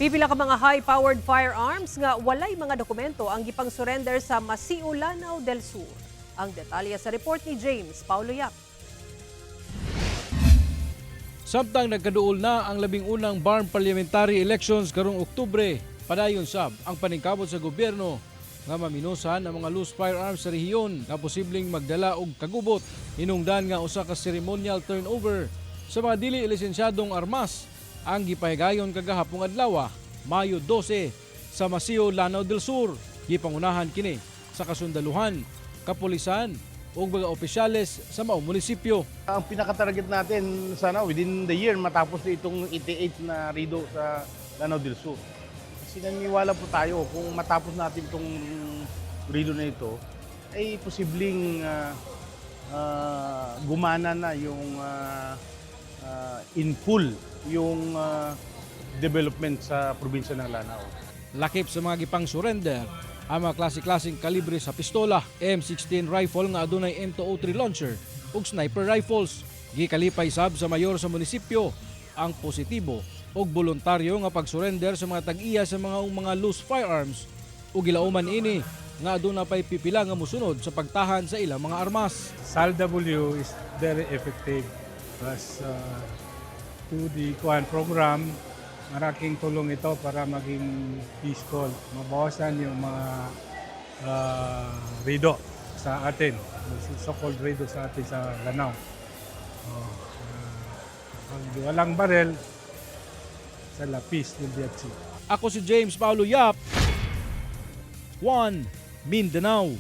Pipila ka mga high-powered firearms nga walay mga dokumento ang gipang-surrender sa Maisu, Lanao del Sur. Ang detalye sa report ni James Paulo Yap. Samtang nagkaduol na ang labing-unang barn parliamentary elections karong Oktubre, padayon sab ang paningkamot sa gobyerno nga maminusan ang mga loose firearms sa rehiyon nga posibleng magdala og kagubot. Hinungdan nga usa ka ceremonial turnover sa mga dili lisensyadong armas ang gipahigayon kagahapong adlaw, Mayo 12 sa Maisu, Lanao del Sur. Gipangunahan kini sa kasundaluhan, kapulisan ug mga opisyales sa maong munisipyo. Ang pinaka-target natin sana within the year matapos na itong 88 na rido sa Lanao del Sur. Kasi naniniwala po tayo kung matapos natin itong rido na ito ay posibleng gumana na yung in full yung development sa probinsya ng Lanao. Lakip sa mga gipang-surrender ang mga klase-klaseng kalibre sa pistola, M16 rifle nga adunay M203 launcher ug sniper rifles. Gikalipay sab sa mayor sa munisipyo ang positibo ug voluntaryo nga pag-surrender sa mga tag-iya sa mga loose firearms ug gilauman ini nga aduna pay pipila nga mosunod sa pagtahan sa ilang mga armas. SALW is very effective as to the Kuan program. Maraking tulong ito para maging peaceful, mabawasan yung mga rido sa atin, so-called rido sa atin sa Lanao. Pag walang barel, sa lapis will be achieved. Ako si James Paulo Yap, One Mindanao.